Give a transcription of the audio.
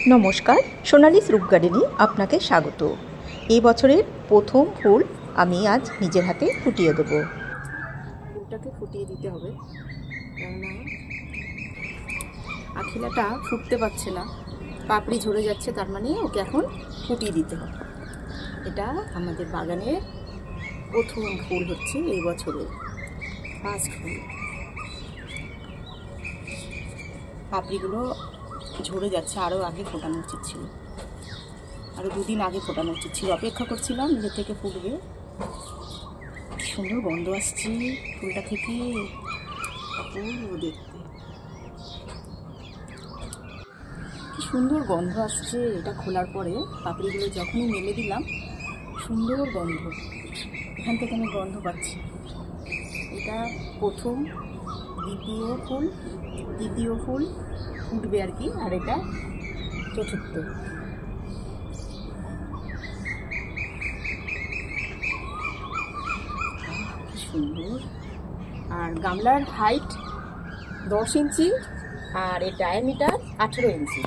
নমস্কার, সোনালি রূপ গার্ডেনে আপনাকে স্বাগত। এই বছরের প্রথম ফুল আমি আজ নিজের হাতে ফুটিয়ে দেবো। ফুলটাকে ফুটিয়ে দিতে হবে, কেননা আখিলাটা ফুটতে পারছে না, পাপড়ি ঝরে যাচ্ছে, তার মানে ওকে এখন ফুটিয়ে দিতে হবে। এটা আমাদের বাগানের প্রথম ফুল হচ্ছে এই বছরের ফার্স্ট ফুল। পাপড়িগুলো ঝরে যাচ্ছে, আরও আগে ফোটানো উচিত ছিল, আরও দুদিন আগে ফোটানো উচিত ছিল। অপেক্ষা করছিলাম নিজের থেকে ফুটবে। সুন্দর গন্ধ আসছে ফুলটা থেকে, অপূর্ব দেখতে, কি সুন্দর গন্ধ আসছে। এটা খোলার পরে পাপড়িগুলো যখনই মেলে দিলাম, সুন্দর গন্ধ, এখান থেকে আমি গন্ধ পাচ্ছি। এটা প্রথম, দ্বিতীয় ফুল ফুটবে আর কি, আর এটা চতুর্থ। সুন্দর। আর গামলার হাইট 10 ইঞ্চি আর এর ডায়ামিটার 18 ইঞ্চি।